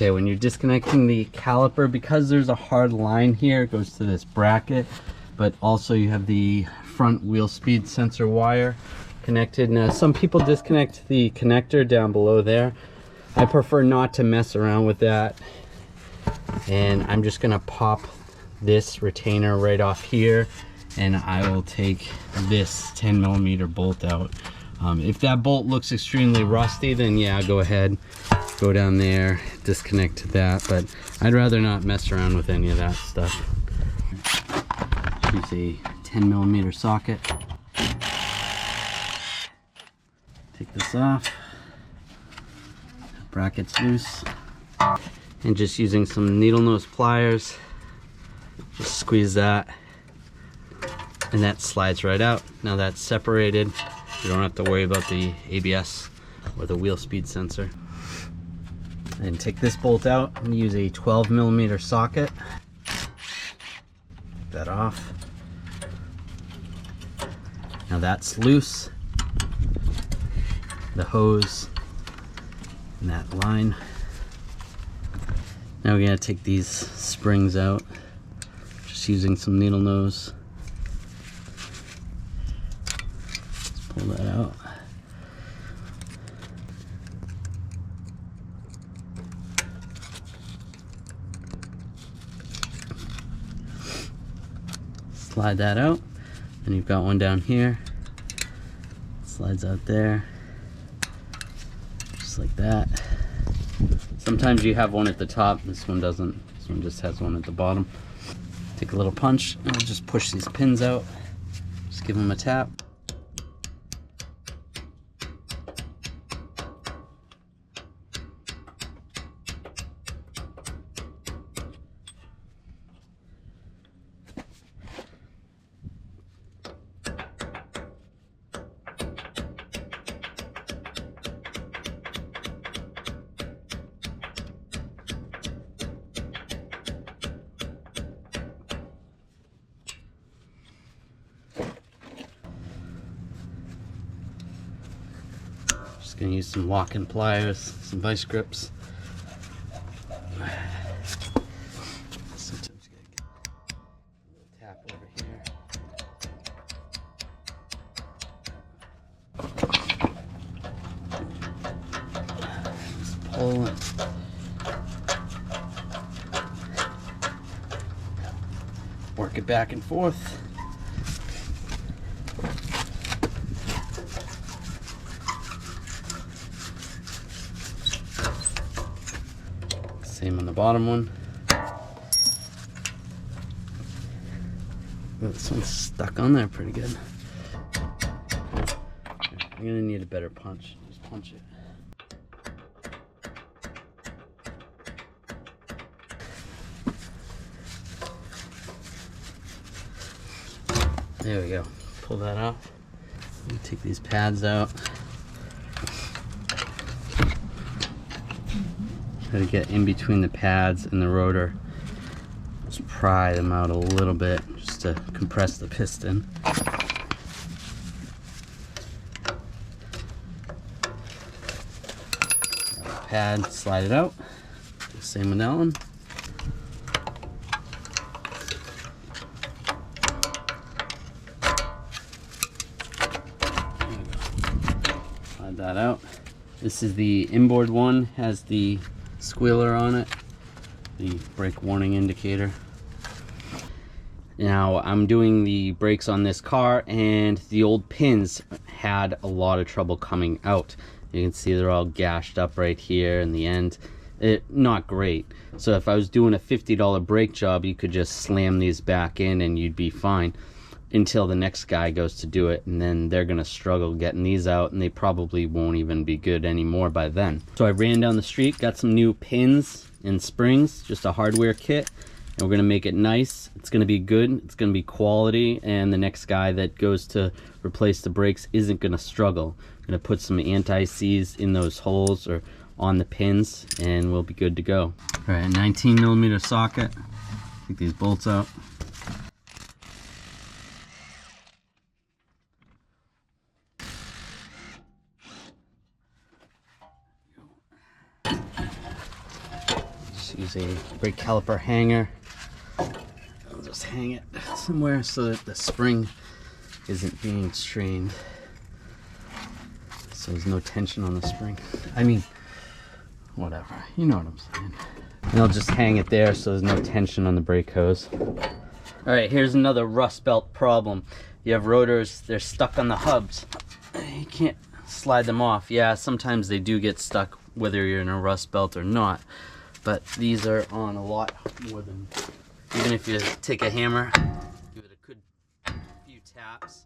Okay, when you're disconnecting the caliper, because there's a hard line here, it goes to this bracket, but also you have the front wheel speed sensor wire connected. Now some people disconnect the connector down below there. I prefer not to mess around with that, and I'm just gonna pop this retainer right off here, and I will take this 10mm bolt out. If that bolt looks extremely rusty, then yeah, go ahead, go down there, disconnect that, but I'd rather not mess around with any of that stuff. Use a 10mm socket. Take this off, bracket's loose, and just using some needle nose pliers, just squeeze that, and that slides right out. Now that's separated. You don't have to worry about the ABS or the wheel speed sensor. And take this bolt out and use a 12mm socket. Take that off. Now that's loose. The hose and that line. Now we're gonna take these springs out, just using some needle nose. Pull that out. Slide that out, and you've got one down here. Slides out there, just like that. Sometimes you have one at the top. This one doesn't. This one just has one at the bottom. Take a little punch, and we'll just push these pins out. Just give them a tap. Just gonna use some lock-in pliers, some vice grips. Sometimes you gotta get a little tap over here. Just pull it. Work it back and forth. Same on the bottom one. Oh, this one's stuck on there pretty good. I'm gonna need a better punch. Just punch it. There we go. Pull that off. Take these pads out. Try to get in between the pads and the rotor. Just pry them out a little bit just to compress the piston. Pad, slide it out. Same with that one. Slide that out. This is the inboard one, has the squealer on it, the brake warning indicator. Now I'm doing the brakes on this car, and the old pins had a lot of trouble coming out. You can see they're all gashed up right here in the end. Not great. So if I was doing a $50 brake job, you could just slam these back in and you'd be fine until the next guy goes to do it, and then they're gonna struggle getting these out, and they probably won't even be good anymore by then. So I ran down the street, got some new pins and springs, just a hardware kit, and we're gonna make it nice. It's gonna be good, it's gonna be quality, and the next guy that goes to replace the brakes isn't gonna struggle. I'm gonna put some anti-seize in those holes or on the pins, and we'll be good to go. All right, 19mm socket. Take these bolts out. Just use a brake caliper hanger. I'll just hang it somewhere so that the spring isn't being strained. So there's no tension on the spring. I mean, whatever, you know what I'm saying. And I'll just hang it there so there's no tension on the brake hose. All right, here's another rust belt problem. You have rotors, they're stuck on the hubs. You can't slide them off. Yeah, sometimes they do get stuck whether you're in a rust belt or not, but these are on a lot more than, even if you take a hammer, give it a good few taps.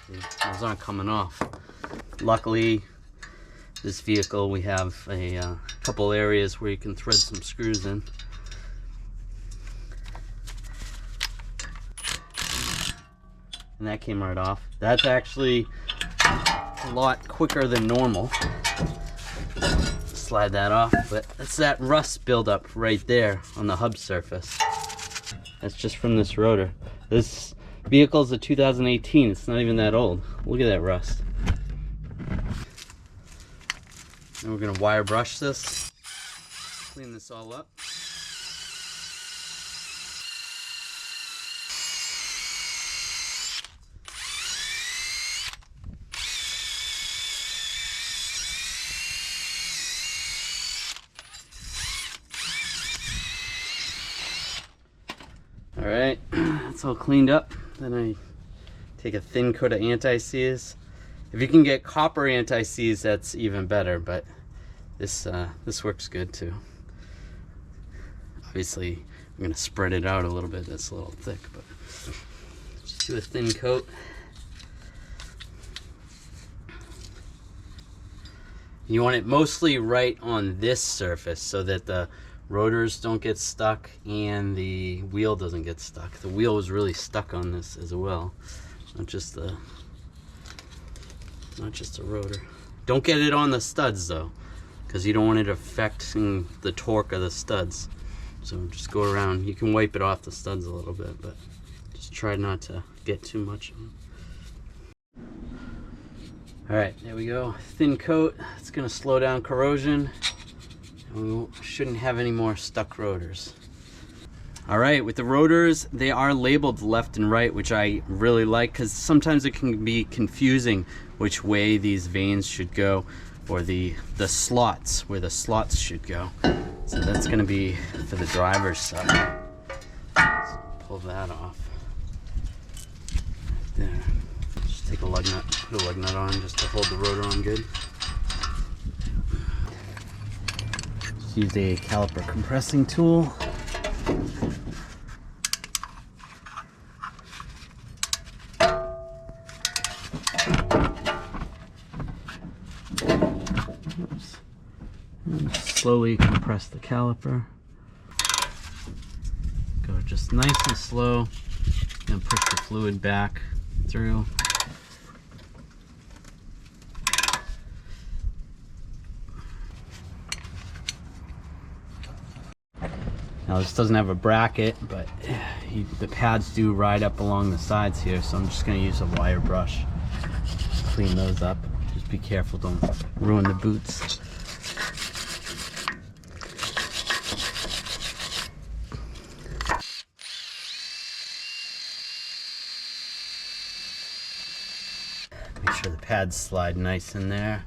Those aren't coming off. Luckily, this vehicle, we have a couple areas where you can thread some screws in. And that came right off. That's actually a lot quicker than normal. Slide that off, but that's that rust buildup right there on the hub surface. That's just from this rotor. This vehicle is a 2018. It's not even that old. Look at that rust. And we're gonna wire brush this, clean this all up. All right, it's all cleaned up. Then I take a thin coat of anti-seize. If you can get copper anti-seize, that's even better, but this works good too. Obviously, I'm gonna spread it out a little bit. That's a little thick, but just do a thin coat. You want it mostly right on this surface so that the rotors don't get stuck and the wheel doesn't get stuck. The wheel was really stuck on this as well, not just the rotor. Don't get it on the studs though, because you don't want it affecting the torque of the studs. So just go around. You can wipe it off the studs a little bit, but just try not to get too much on. All right, there we go. Thin coat. It's gonna slow down corrosion. We shouldn't have any more stuck rotors. All right, with the rotors, they are labeled left and right, which I really like, because sometimes it can be confusing which way these vanes should go, or the slots, where the slots should go. So that's gonna be for the driver's side. So pull that off. There. Just take a lug nut, put a lug nut on just to hold the rotor on good. Just use a caliper compressing tool. Oops. And slowly compress the caliper. Go just nice and slow, and push the fluid back through. Now this doesn't have a bracket, but the pads do ride up along the sides here, so I'm just going to use a wire brush to clean those up. Just be careful, don't ruin the boots. Make sure the pads slide nice in there.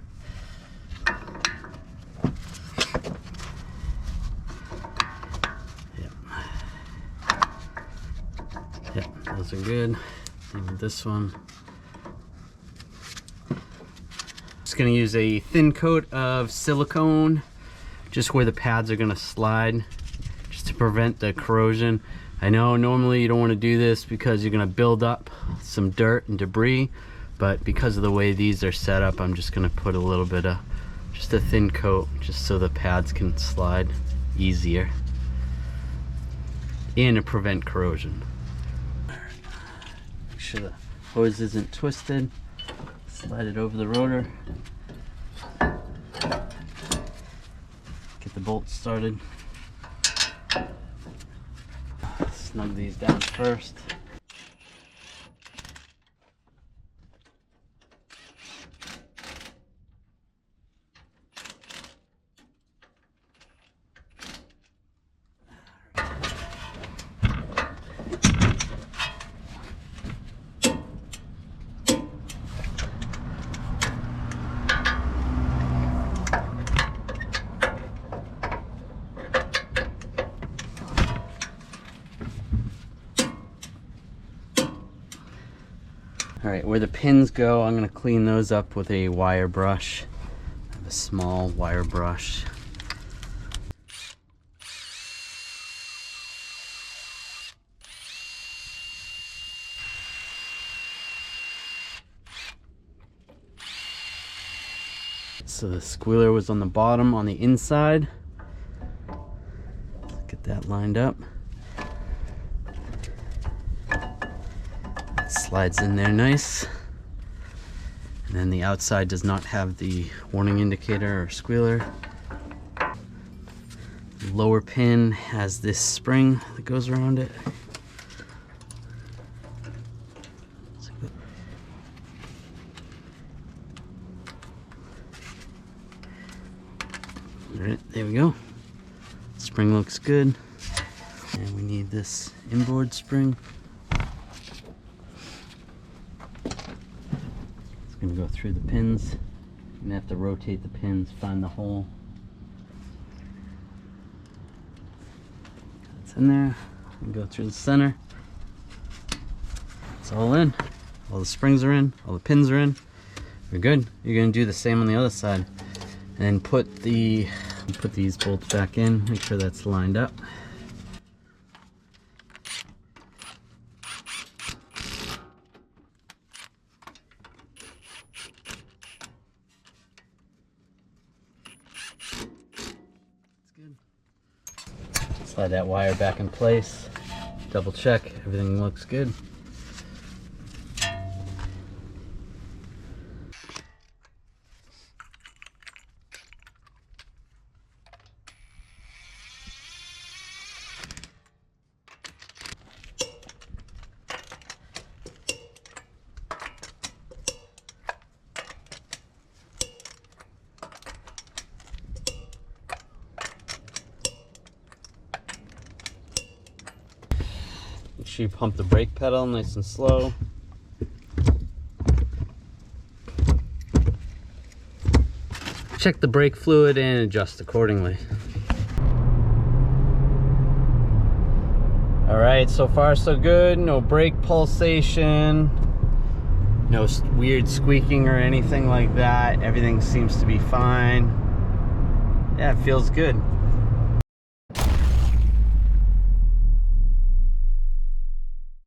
Yep, those are good. And this one. Just gonna use a thin coat of silicone just where the pads are gonna slide, just to prevent the corrosion. I know normally you don't want to do this because you're gonna build up some dirt and debris, but because of the way these are set up, I'm just gonna put a little bit of just a thin coat just so the pads can slide easier and to prevent corrosion. Make sure the hose isn't twisted. Slide it over the rotor. Get the bolts started. Snug snug these down first. All right, where the pins go, I'm gonna clean those up with a wire brush. I have a small wire brush. So the squealer was on the bottom, on the inside. Let's get that lined up. Slides in there nice. And then the outside does not have the warning indicator or squealer. The lower pin has this spring that goes around it. All right, there we go. Spring looks good. And we need this inboard spring. Gonna go through the pins. I'm gonna have to rotate the pins, find the hole. It's in there. And go through the center. It's all in. All the springs are in. All the pins are in. We're good. You're gonna do the same on the other side, and then put these bolts back in. Make sure that's lined up. Slide that wire back in place, double check, everything looks good. Make sure you pump the brake pedal nice and slow. Check the brake fluid and adjust accordingly. All right, so far so good. No brake pulsation, no weird squeaking or anything like that. Everything seems to be fine. Yeah, it feels good.